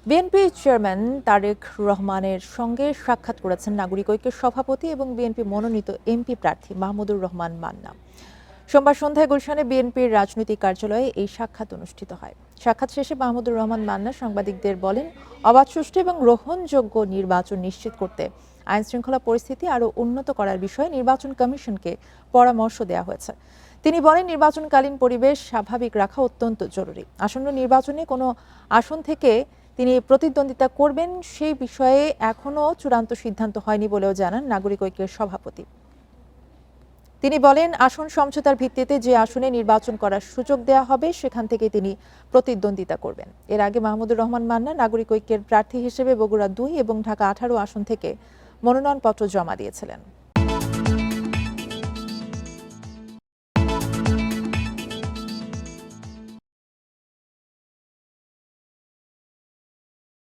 BNP chairman Tarique রহমানের সঙ্গে সাক্ষাৎ করেছেন নাগরিক ঐক্যের সভাপতি এবং বিএনপি মনোনীত এমপি প্রার্থী মাহমুদুর রহমান মান্না। সোমবার সন্ধ্যায় গুলশানে বিএনপির রাজনৈতিক কার্যালয়ে এই সাক্ষাৎ অনুষ্ঠিত হয়। সাক্ষাৎ শেষে মাহমুদুর রহমান মান্না সাংবাদিকদের বলেন, অবাধ, সুষ্ঠু এবং গ্রহণযোগ্য নির্বাচন নিশ্চিত করতে আইনশৃঙ্খলা পরিস্থিতি আরও উন্নত করার বিষয়ে নির্বাচন কমিশনকে পরামর্শ দেওয়া হয়েছে। তিনি বলেন, নির্বাচনকালীন পরিবেশ স্বাভাবিক রাখা অত্যন্ত জরুরি। আসন্ন নির্বাচনে কোনো আসন থেকে তিনি প্রতিদ্বন্দ্বিতা করবেন সেই বিষয়ে এখনও চূড়ান্ত সিদ্ধান্ত হয়নি বলেও জানান নাগরিক ঐক্যের সভাপতি। তিনি বলেন, আসন সমঝোতার ভিত্তিতে যে আসনে নির্বাচন করার সুযোগ দেওয়া হবে সেখান থেকে তিনি প্রতিদ্বন্দ্বিতা করবেন। এর আগে মাহমুদুর রহমান মান্না নাগরিক ঐক্যের প্রার্থী হিসেবে বগুড়া 2 এবং ঢাকা 18 আসন থেকে মনোনয়নপত্র জমা দিয়েছিলেন।